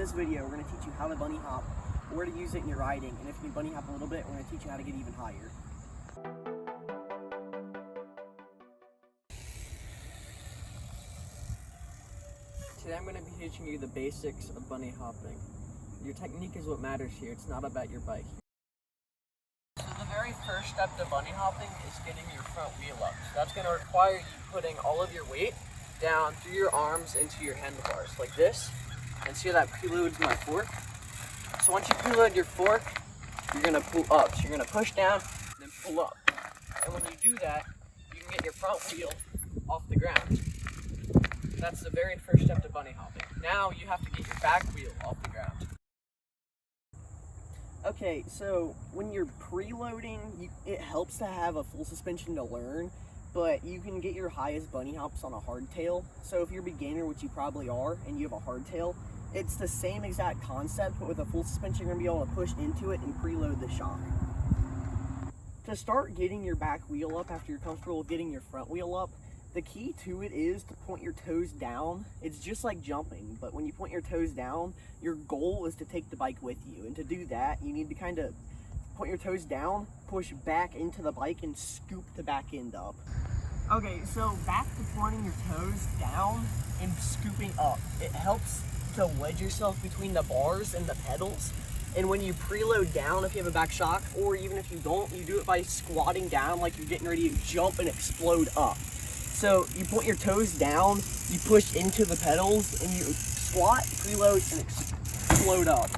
this video, we're going to teach you how to bunny hop, where to use it in your riding, and if you can bunny hop a little bit, we're going to teach you how to get even higher. Today I'm going to be teaching you the basics of bunny hopping. Your technique is what matters here, it's not about your bike. So the very first step to bunny hopping is getting your front wheel up. So that's going to require you putting all of your weight down through your arms into your handlebars, like this. And see how that preloads my fork? So once you preload your fork, you're going to pull up. So you're going to push down, then pull up. And when you do that, you can get your front wheel off the ground. That's the very first step to bunny hopping. Now you have to get your back wheel off the ground. Okay, so when you're preloading, it helps to have a full suspension to learn, but you can get your highest bunny hops on a hardtail. So if you're a beginner, which you probably are, and you have a hardtail, it's the same exact concept, but with a full suspension, you're gonna be able to push into it and preload the shock. To start getting your back wheel up after you're comfortable with getting your front wheel up, the key to it is to point your toes down. It's just like jumping, but when you point your toes down, your goal is to take the bike with you. And to do that, you need to kind of point your toes down, push back into the bike, and scoop the back end up. Okay, so back to pointing your toes down and scooping up. It helps to wedge yourself between the bars and the pedals. And when you preload down, if you have a back shock, or even if you don't, you do it by squatting down like you're getting ready to jump and explode up. So you point your toes down, you push into the pedals, and you squat, preload, and explode up.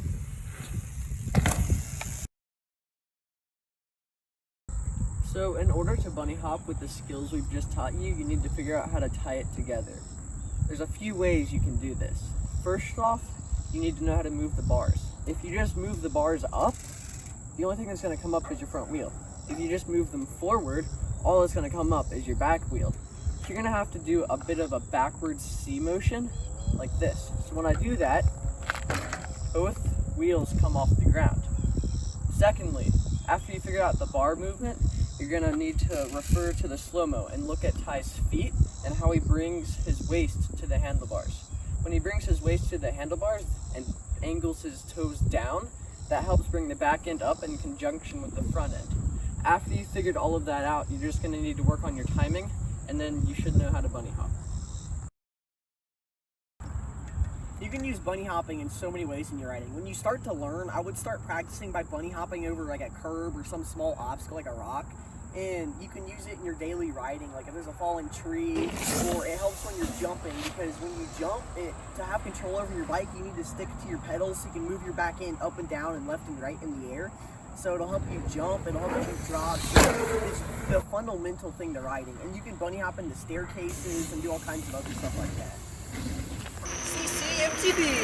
So in order to bunny hop with the skills we've just taught you, you need to figure out how to tie it together. There's a few ways you can do this. First off, you need to know how to move the bars. If you just move the bars up, the only thing that's going to come up is your front wheel. If you just move them forward, all that's going to come up is your back wheel. So you're going to have to do a bit of a backwards C motion, like this. So when I do that, both wheels come off the ground. Secondly, after you figure out the bar movement, you're going to need to refer to the slow-mo and look at Ty's feet and how he brings his waist to the handlebars. When he brings his waist to the handlebars and angles his toes down, that helps bring the back end up in conjunction with the front end. After you figured all of that out, you're just going to need to work on your timing, and then you should know how to bunny hop. You can use bunny hopping in so many ways in your riding. When you start to learn, I would start practicing by bunny hopping over like a curb or some small obstacle like a rock. And you can use it in your daily riding, like if there's a fallen tree, or it helps when you're jumping, because when you jump, to have control over your bike, you need to stick to your pedals so you can move your back end up and down and left and right in the air. So it'll help you jump, it'll help you drop. It's the fundamental thing to riding. And you can bunny hop into staircases and do all kinds of other stuff like that. CCMTV!